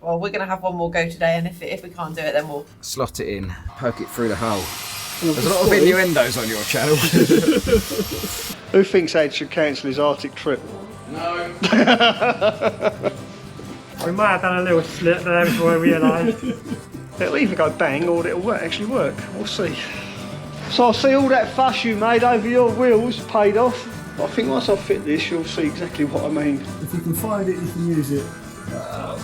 Well, we're going to have one more go today, and if we can't do it, then we'll slot it in, poke it through the hole. There's a lot of innuendos on your channel. Who thinks Ed should cancel his Arctic trip? No. We might have done a little slip there before we realised. It'll either go bang or it'll actually work. We'll see. So I see all that fuss you made over your wheels paid off. But I think once I fit this, you'll see exactly what I mean. If you can find it, you can use it. No.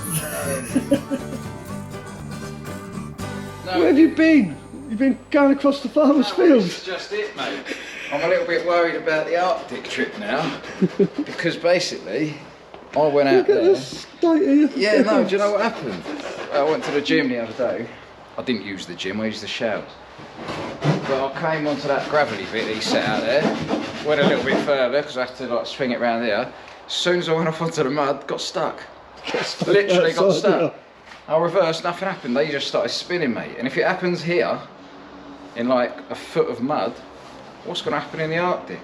Where have you been? You've been going across the farmer's field. This is just it, mate. I'm a little bit worried about the Arctic trip now. Because basically, I went out there. Yeah, no, do you know what happened? I went to the gym the other day. I didn't use the gym, I used the showers. But I came onto that gravelly bit he set out there, went a little bit further because I had to like swing it round there. As soon as I went off onto the mud, got stuck. Literally got stuck. I reversed, nothing happened, they just started spinning, mate. And if it happens here, in like a foot of mud, what's going to happen in the Arctic?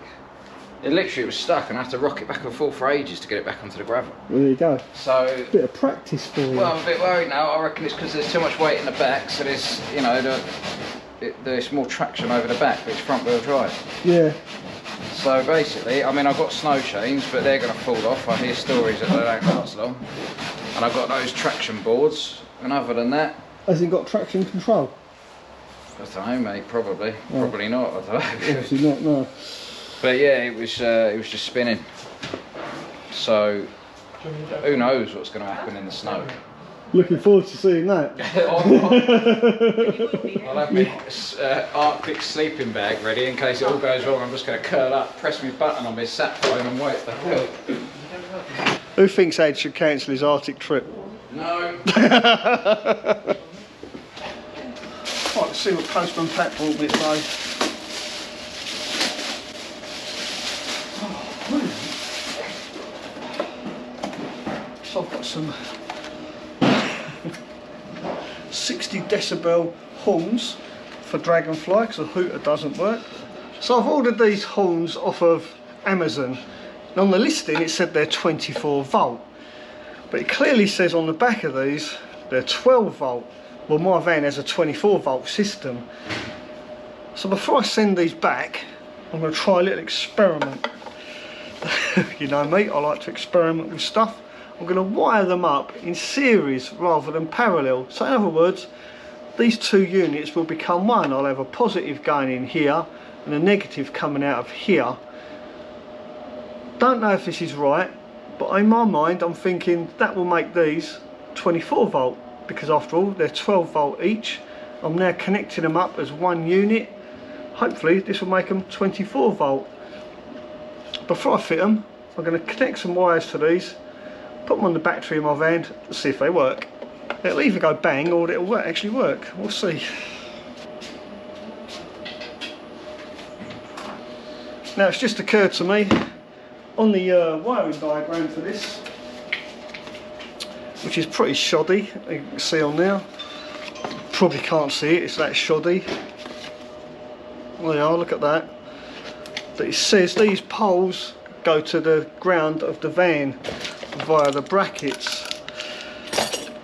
It literally was stuck and I had to rock it back and forth for ages to get it back onto the gravel. Well, there you go. So, bit of practice for you. Well, I'm a bit worried now. I reckon it's because there's too much weight in the back, so there's, you know, there's more traction over the back, but it's front wheel drive. Yeah. So basically, I mean, I've got snow chains, but they're going to fall off. I hear stories that they don't last long. And I've got those traction boards, and other than that... Has it got traction control? I don't know, mate, probably. Oh. Probably not, I don't know. Obviously not, no. But yeah, it was just spinning. So, who knows what's going to happen in the snow. Looking forward to seeing that. I'll have my Arctic sleeping bag ready in case it all goes wrong. I'm just going to curl up, press my button on my sat phone and wait for help. Who thinks Ed should cancel his Arctic trip? No. Right, let's see what Postman Pat brought me today. So I've got some 60 decibel horns for Dragonfly because the hooter doesn't work. So I've ordered these horns off of Amazon. And on the listing it said they're 24 volt. But it clearly says on the back of these they're 12 volt. Well, my van has a 24 volt system. So before I send these back, I'm going to try a little experiment. You know me, I like to experiment with stuff. I'm going to wire them up in series rather than parallel. So in other words, these two units will become one. I'll have a positive going in here and a negative coming out of here. Don't know if this is right, but in my mind I'm thinking that will make these 24 volt because after all they're 12 volt each. I'm now connecting them up as one unit. Hopefully this will make them 24 volt. Before I fit them, I'm going to connect some wires to these, put them on the battery in my van to see if they work. It'll either go bang or it'll actually work. We'll see. Now it's just occurred to me on the wiring diagram for this, which is pretty shoddy, you can see on there. Probably can't see it, it's that shoddy. There you are, look at that. But it says these poles go to the ground of the van via the brackets.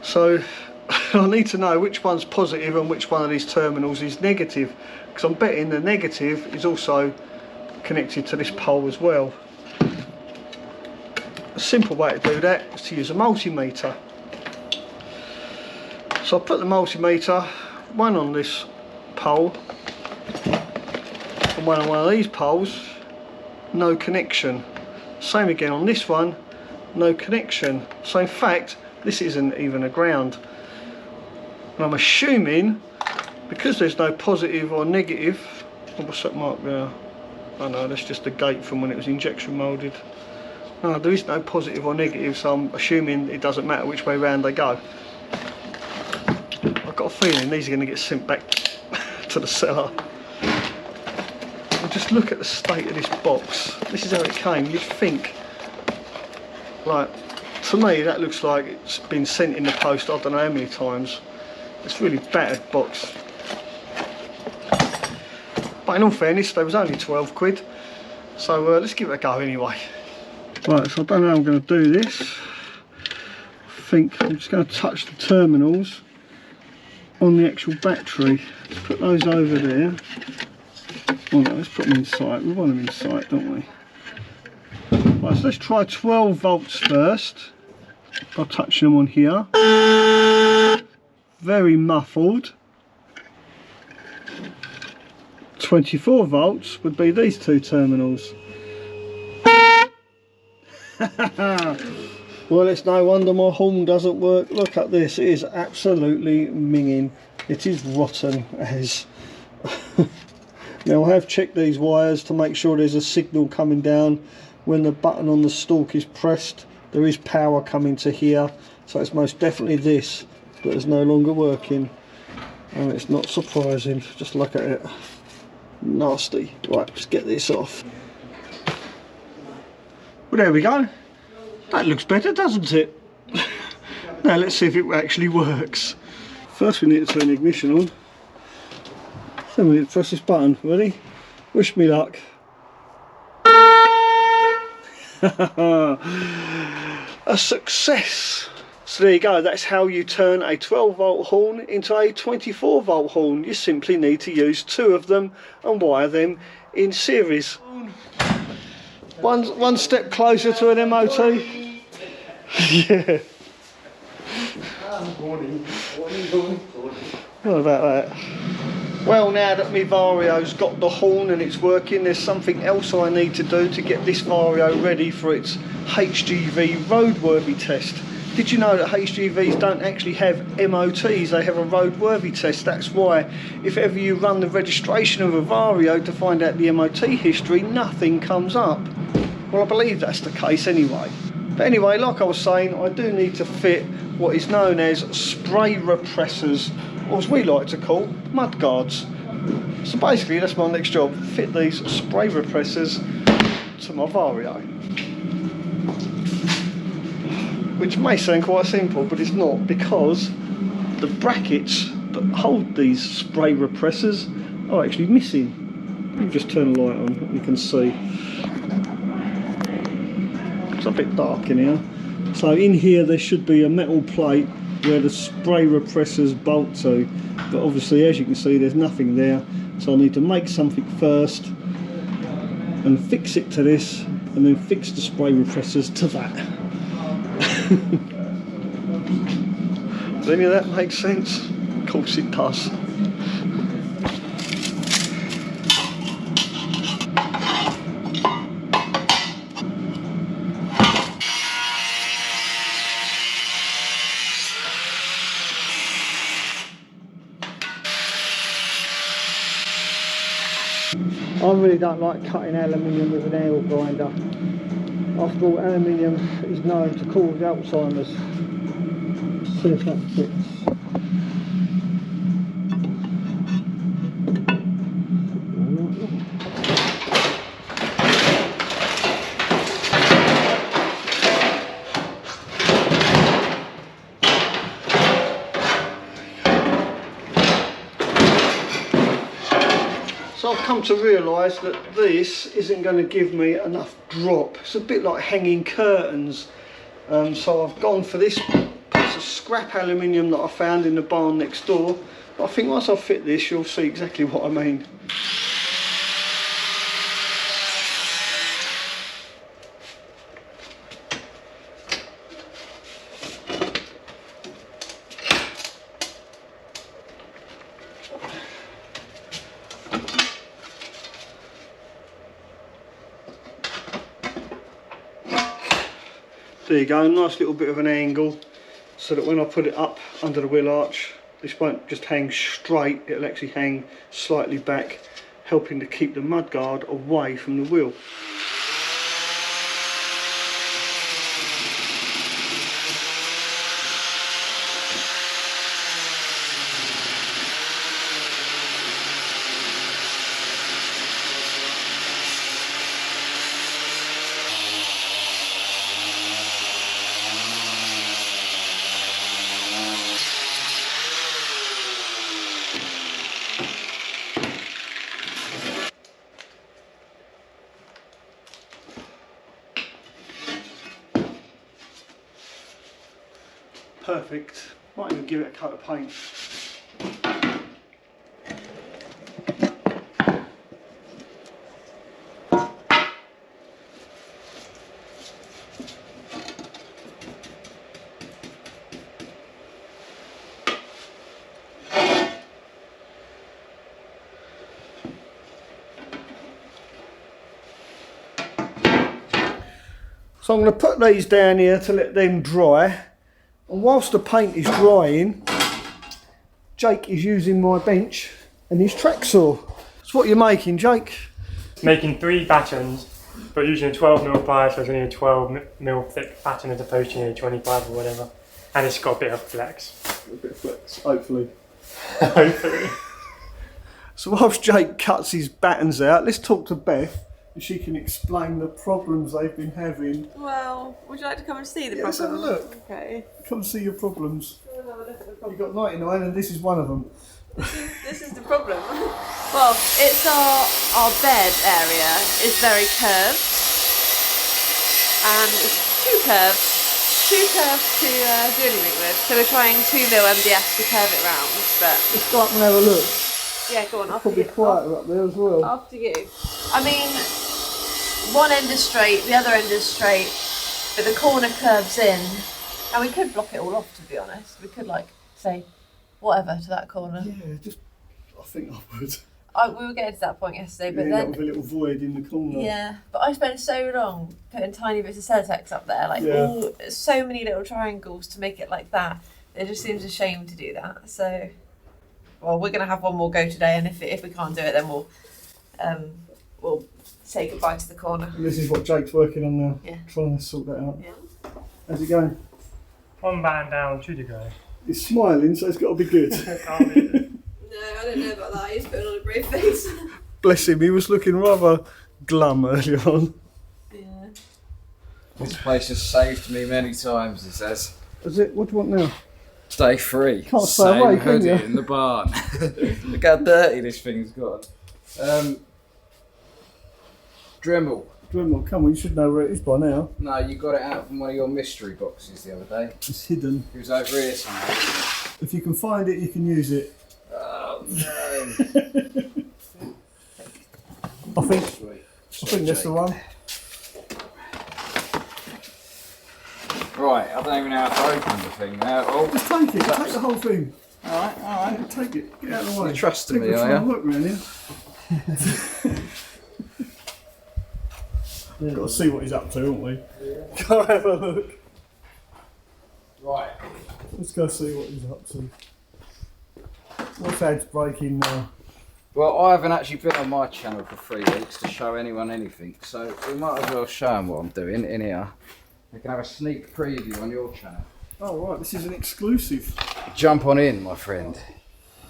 So I need to know which one's positive and which one of these terminals is negative, because I'm betting the negative is also connected to this pole as well. A simple way to do that is to use a multimeter. So I put the multimeter, one on this pole and one on one of these poles, no connection. Same again on this one, no connection. So in fact this isn't even a ground. And I'm assuming because there's no positive or negative, what's that mark there? Oh no, that's just the gate from when it was injection moulded. No, there is no positive or negative, so I'm assuming it doesn't matter which way round they go. I've got a feeling these are going to get sent back to the seller. And just look at the state of this box. This is how it came. You'd think, like, to me that looks like it's been sent in the post I don't know how many times. It's a really battered box. But in all fairness, they was only 12 quid. So let's give it a go anyway. Right, so I don't know how I'm going to do this. I think I'm just going to touch the terminals on the actual battery. Let's put those over there. Oh no, let's put them in sight. We want them in sight, don't we? Right, so let's try 12 volts first by touching them on here. Very muffled. 24 volts would be these two terminals. Well, it's no wonder my horn doesn't work. Look at this, it is absolutely minging. It is rotten as. Now I have checked these wires to make sure there's a signal coming down when the button on the stalk is pressed. There is power coming to here, so it's most definitely this that is no longer working. And it's not surprising, just look at it. Nasty. Right, let's get this off. Well, there we go. That looks better, doesn't it? Now let's see if it actually works. First we need to turn the ignition on. Then we need to press this button. Ready? Wish me luck. A success! So there you go, that's how you turn a 12 volt horn into a 24 volt horn. You simply need to use two of them and wire them in series. One step closer to an MOT. Yeah. What about that? Well, now that my vario's got the horn and it's working, there's something else I need to do to get this vario ready for its HGV roadworthy test. Did you know that HGVs don't actually have MOTs, they have a roadworthy test? That's why if ever you run the registration of a vario to find out the MOT history, nothing comes up. Well, I believe that's the case anyway. But anyway, like I was saying, I do need to fit what is known as spray repressors, or as we like to call, mud guards. So basically that's my next job, fit these spray repressors to my vario. Which may sound quite simple, but it's not, because the brackets that hold these spray repressors are actually missing. You just turn the light on, you can see. It's a bit dark in here. So in here there should be a metal plate where the spray repressors bolt to, but obviously as you can see there's nothing there, so I need to make something first and fix it to this, and then fix the spray repressors to that. Does any of that make sense? Of course it does. I really don't like cutting aluminium with an nail grinder. After all, aluminium is known to cause Alzheimer's. See if that fits. So I've come to realise that this isn't going to give me enough drop. It's a bit like hanging curtains. So I've gone for this piece of scrap aluminium that I found in the barn next door. But I think once I fit this, you'll see exactly what I mean. There you go, nice little bit of an angle, so that when I put it up under the wheel arch, this won't just hang straight, it'll actually hang slightly back, helping to keep the mudguard away from the wheel. perfect. Might even give it a coat of paint. So I'm going to put these down here to let them dry, and whilst the paint is drying, Jake is using my bench and his track saw. So what are you making, Jake? Making 3 battens, but using a 12mm plier, so it's only a 12mm thick batten as opposed to 25 or whatever. And it's got a bit of flex. A bit of flex, hopefully. Hopefully. So whilst Jake cuts his battens out, let's talk to Beth. She can explain the problems they've been having. Well, would you like to come and see the Yeah, let's have a look. Okay. Come see your problems. You've got 99 and this is one of them. This is the problem. Well, it's our bed area is very curved, and it's too curved to do anything with. So we're trying 2mm MDF to curve it round, but Let's go up and have a look. yeah, go on. Probably quieter up there as well. After you. I mean, one end is straight, the other end is straight, but the corner curves in, and we could block it all off. To be honest, we could like say whatever to that corner. Yeah, just I think I would. We were getting to that point yesterday, but End up then with a little void in the corner. yeah, but I spent so long putting tiny bits of Celotex up there, like Yeah. so many little triangles to make it like that. It just seems a shame to do that. So, well, we're gonna have one more go today, and if we can't do it, then we'll say goodbye to the corner. And this is what Jake's working on now. Yeah. Trying to sort that out. Yeah. How's it going? 1 batten down, 2 to go. He's smiling, so it's got to be good. No, I don't know about that. He's putting on a brave face. Bless him, he was looking rather glum earlier on. Yeah. This place has saved me many times, he says. Is it? What do you want now? Stay free. Can't stay Same away, can hoodie you? in the barn. Look how dirty this thing's got. Dremel. Dremel, come on, you should know where it is by now. No, you got it out from one of your mystery boxes the other day. It's hidden. It was over here somewhere. If you can find it, you can use it. Oh no. I think Sweet. that's the one. Right, I don't even know how to open the thing now. Oh, Just take it, take the whole thing. alright. Yeah, take it, get out of the way. You're trusting me, People are trying you? to work around here. Got to see what he's up to, haven't we? Yeah. Go have a look. Right. Let's go see what he's up to. What's Ad's breaking now? Well, I haven't actually been on my channel for 3 weeks to show anyone anything, so we might as well show them what I'm doing in here. We can have a sneak preview on your channel. Oh right, this is an exclusive. Jump on in, my friend.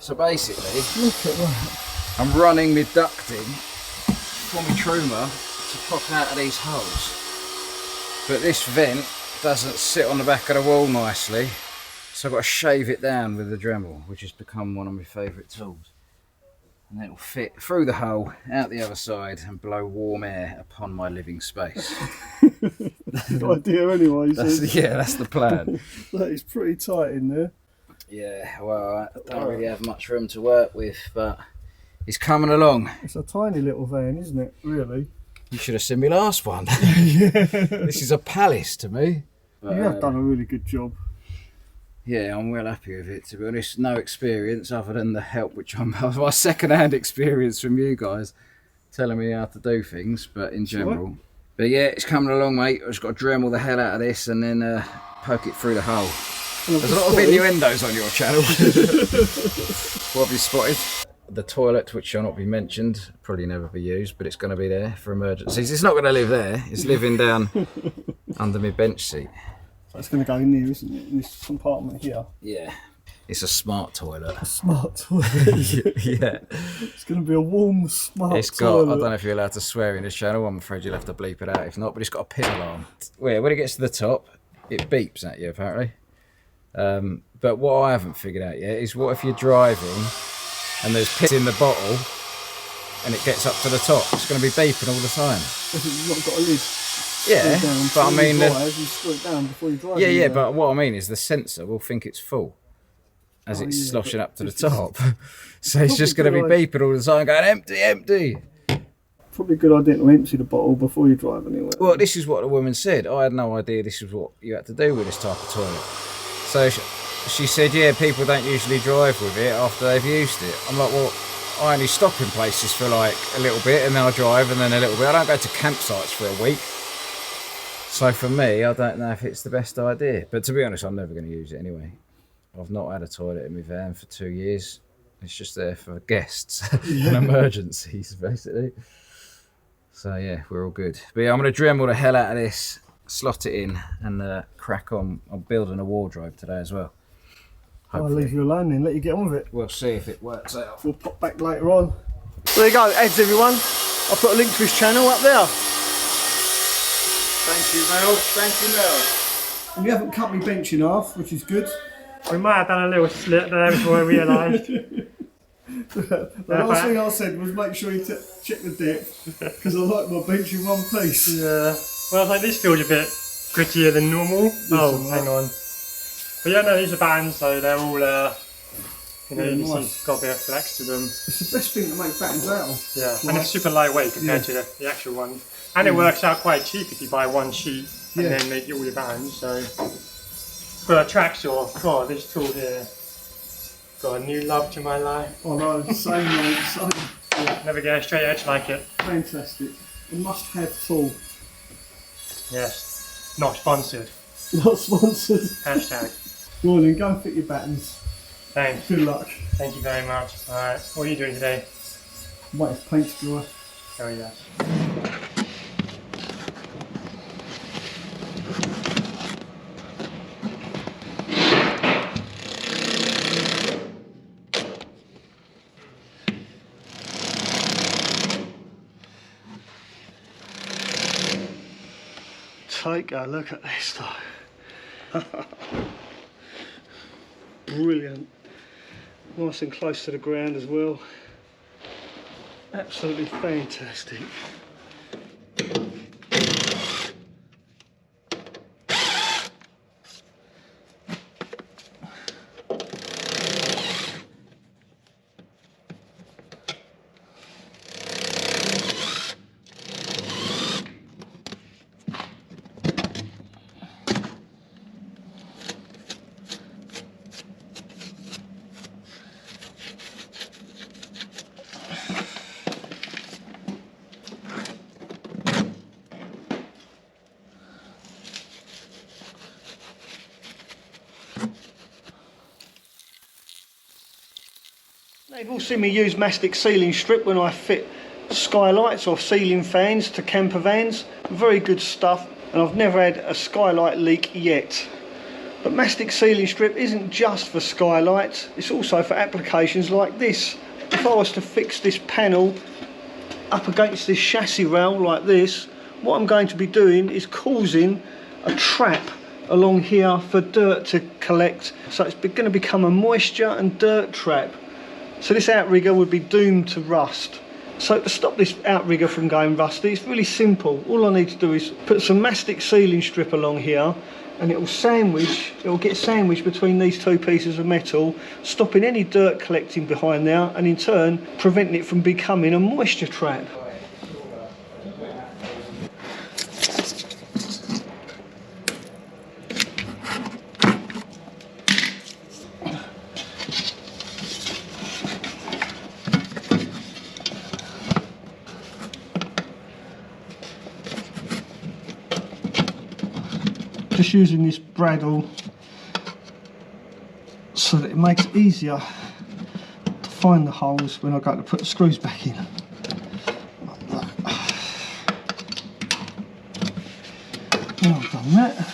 So basically, Look at that. I'm running my ducting for my truma to pop out of these holes. But this vent doesn't sit on the back of the wall nicely, so I've got to shave it down with the Dremel, which has become one of my favourite tools. And then it'll fit through the hole, out the other side, and blow warm air upon my living space. Good idea anyway, That's the plan. That is pretty tight in there. Yeah, well, I don't really have much room to work with, but it's coming along. It's a tiny little van, isn't it, really? You should have seen my last one. This is a palace to me. But, You have done a really good job. Yeah, I'm well happy with it, to be honest. No experience other than the help, which my second-hand experience from you guys telling me how to do things, but in general. Right. But yeah, it's coming along, mate. I've just got to Dremel the hell out of this and then poke it through the hole. There's a lot of innuendos on your channel. What have you spotted? The toilet, which shall not be mentioned, probably never be used, but it's going to be there for emergencies. It's not going to live there. It's living down under my bench seat. So it's going to go in there, isn't it? In this compartment here. Yeah, it's a smart toilet. A smart toilet. Yeah. It's going to be a warm, smart It's got, toilet. I don't know if you're allowed to swear in this channel, I'm afraid you'll have to bleep it out if not, but it's got a pin alarm. Where when it gets to the top, it beeps at you apparently. But what I haven't figured out yet is what if you're driving and there's piss in the bottle and it gets up to the top? It's going to be beeping all the time. You've not got a lid. Yeah, Screw down but I before you mean, drive, you screw it down before you drive. yeah, anywhere. but what I mean is the sensor will think it's full as it's yeah, sloshing but up to the if it's- top. So it's just going to be Probably beeping all the time, going empty, empty. Probably a good idea to empty the bottle before you drive anywhere. Well, this is what the woman said. I had no idea this was what you had to do with this type of toilet. So she said, yeah, people don't usually drive with it after they've used it. I'm like, well, I only stop in places for like a little bit and then I drive and then a little bit. I don't go to campsites for a week. So for me, I don't know if it's the best idea. But to be honest, I'm never going to use it anyway. I've not had a toilet in my van for 2 years. It's just there for guests and emergencies, basically. So yeah, we're all good. But yeah, I'm going to Dremel the hell out of this, slot it in and crack on. I'm building a wardrobe today as well. I'll leave you alone then, let you get on with it. We'll see if it works out. We'll pop back later on. There you go, Eds everyone. I'll put a link to his channel up there. Thank you, Mel. Thank you, Mel. And you haven't cut me bench in half, which is good. We might have done a little slit there before I realised. The last thing I said was make sure you check the depth, because I like my bench in one piece. Yeah. Well, I was like, this feels a bit grittier than normal. Hang on. But yeah, no, these are battens, so they're all, you know, you can see got a bit of flex to them. It's the best thing to make battens out of. Yeah, and it's super lightweight compared to the actual one. And it works out quite cheap if you buy one sheet and then make it all your battens. So, for a tracksaw, God, this tool here got a new love to my life. Oh no, same mate, same. Yeah, never get a straight edge like it. Fantastic. A must-have tool. Yes, not sponsored. Not sponsored. Hashtag. Go on then, go and fit your battens. Thanks. Good luck. Thank you very much. Alright, what are you doing today? Wait, it's paint to dry. Oh yes. Take a look at this though. Brilliant. Nice and close to the ground as well. Absolutely fantastic. Now you've all seen me use mastic sealing strip when I fit skylights or ceiling fans to camper vans. Very good stuff, and I've never had a skylight leak yet. But mastic sealing strip isn't just for skylights, it's also for applications like this. If I was to fix this panel up against this chassis rail like this, what I'm going to be doing is causing a trap along here for dirt to collect. So it's going to become a moisture and dirt trap. So this outrigger would be doomed to rust. So to stop this outrigger from going rusty, it's really simple. All I need to do is put some mastic sealing strip along here, and it will get sandwiched between these two pieces of metal, stopping any dirt collecting behind there, and in turn preventing it from becoming a moisture trap. Just using this bradawl so that it makes it easier to find the holes when I go to put the screws back in. Like that. Now I've done that,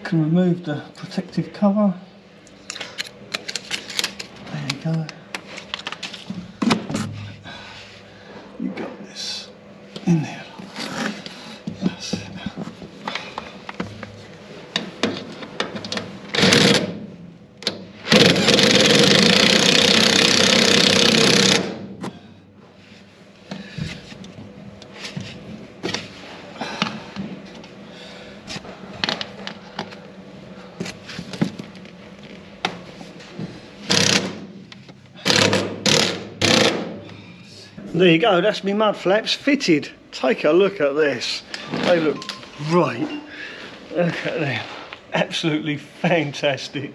can remove the protective cover. There you go. You got this in there. There you go, that's my mud flaps fitted. Take a look at this. They look great. Look at them. Absolutely fantastic.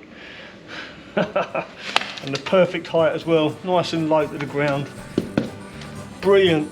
And the perfect height as well. Nice and low to the ground. Brilliant.